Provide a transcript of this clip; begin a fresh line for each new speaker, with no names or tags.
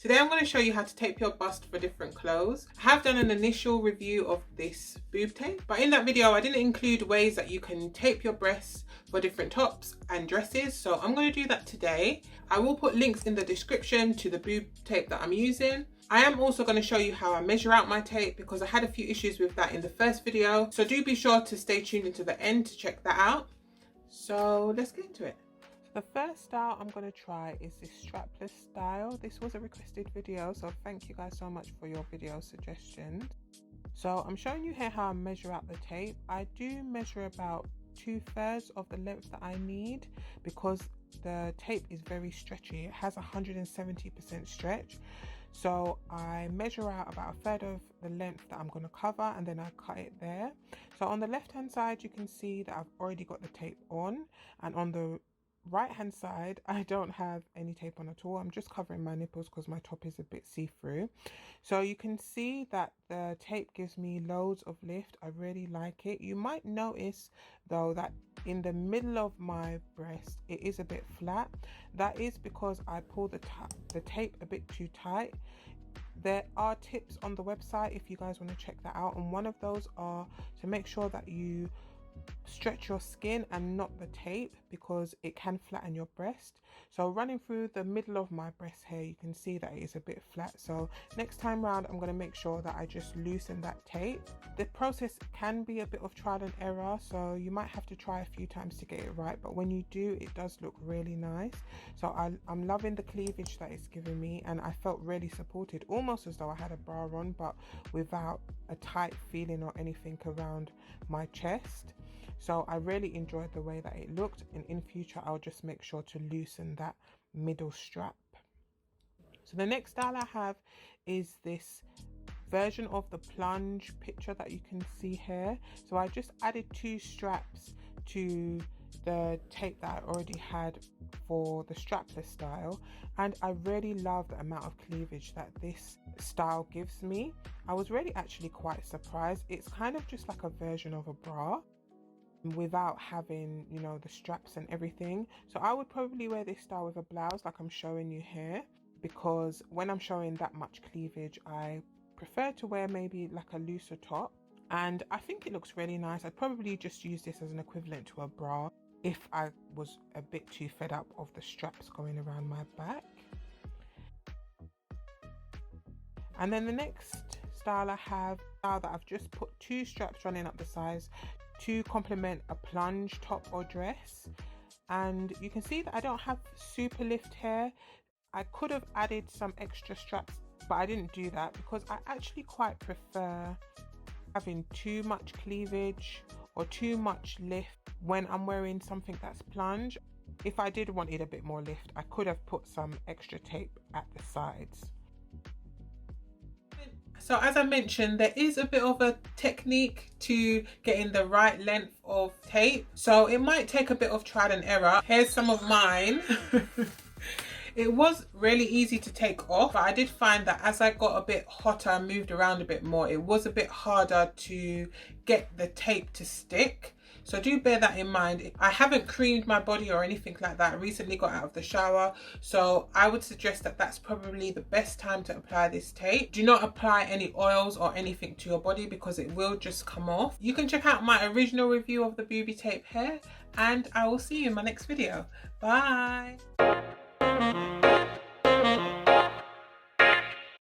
Today I'm going to show you how to tape your bust for different clothes. I have done an initial review of this boob tape, but in that video I didn't include ways that you can tape your breasts for different tops and dresses, so I'm going to do that today. I will put links in the description to the boob tape that I'm using. I am also going to show you how I measure out my tape because I had a few issues with that in the first video, so do be sure to stay tuned into the end to check that out. So let's get into it. The first style I'm going to try is this strapless style. This was a requested video, so thank you guys so much for your video suggestions. So I'm showing you here how I measure out the tape. I do measure about 2/3 of the length that I need because the tape is very stretchy. It has 170% stretch. So I measure out about 1/3 of the length that I'm going to cover, and then I cut it there. So on the left hand side you can see that I've already got the tape on, and on the right hand side I don't have any tape on at all. I'm just covering my nipples because my top is a bit see-through. So you can see that the tape gives me loads of lift. I really like it. You might notice though that in the middle of my breast it is a bit flat. That is because I pull the tape a bit too tight. There are tips on the website if you guys want to check that out, and one of those are to make sure that you stretch your skin and not the tape because it can flatten your breast. So running through the middle of my breast here, you can see that it is a bit flat. So next time round I'm going to make sure that I just loosen that tape. The process can be a bit of trial and error, so you might have to try a few times to get it right, but when you do, it does look really nice. So I'm loving the cleavage that it's giving me, and I felt really supported, almost as though I had a bra on but without a tight feeling or anything around my chest. So I really enjoyed the way that it looked, and in future I'll just make sure to loosen that middle strap. So the next style I have is this version of the Plunge picture that you can see here. So I just added 2 straps to the tape that I already had for the strapless style, and I really love the amount of cleavage that this style gives me. I was really actually quite surprised. It's kind of just like a version of a bra without having, you know, the straps and everything. So I would probably wear this style with a blouse like I'm showing you here, because when I'm showing that much cleavage I prefer to wear maybe like a looser top, and I think it looks really nice. I'd probably just use this as an equivalent to a bra if I was a bit too fed up of the straps going around my back. And then the next style I have, now that I've just put 2 straps running up the sides to complement a plunge top or dress, and you can see that I don't have super lift here. I could have added some extra straps, but I didn't do that because I actually quite prefer having too much cleavage or too much lift when I'm wearing something that's plunge. If I did want it a bit more lift, I could have put some extra tape at the sides. So as I mentioned, there is a bit of a technique to getting the right length of tape, so it might take a bit of trial and error. Here's some of mine. It was really easy to take off, but I did find that as I got a bit hotter and moved around a bit more, it was a bit harder to get the tape to stick. So do bear that in mind. I haven't creamed my body or anything like that. I recently got out of the shower, so I would suggest that that's probably the best time to apply this tape. Do not apply any oils or anything to your body because it will just come off. You can check out my original review of the Booby Tape here, and I will see you in my next video. Bye.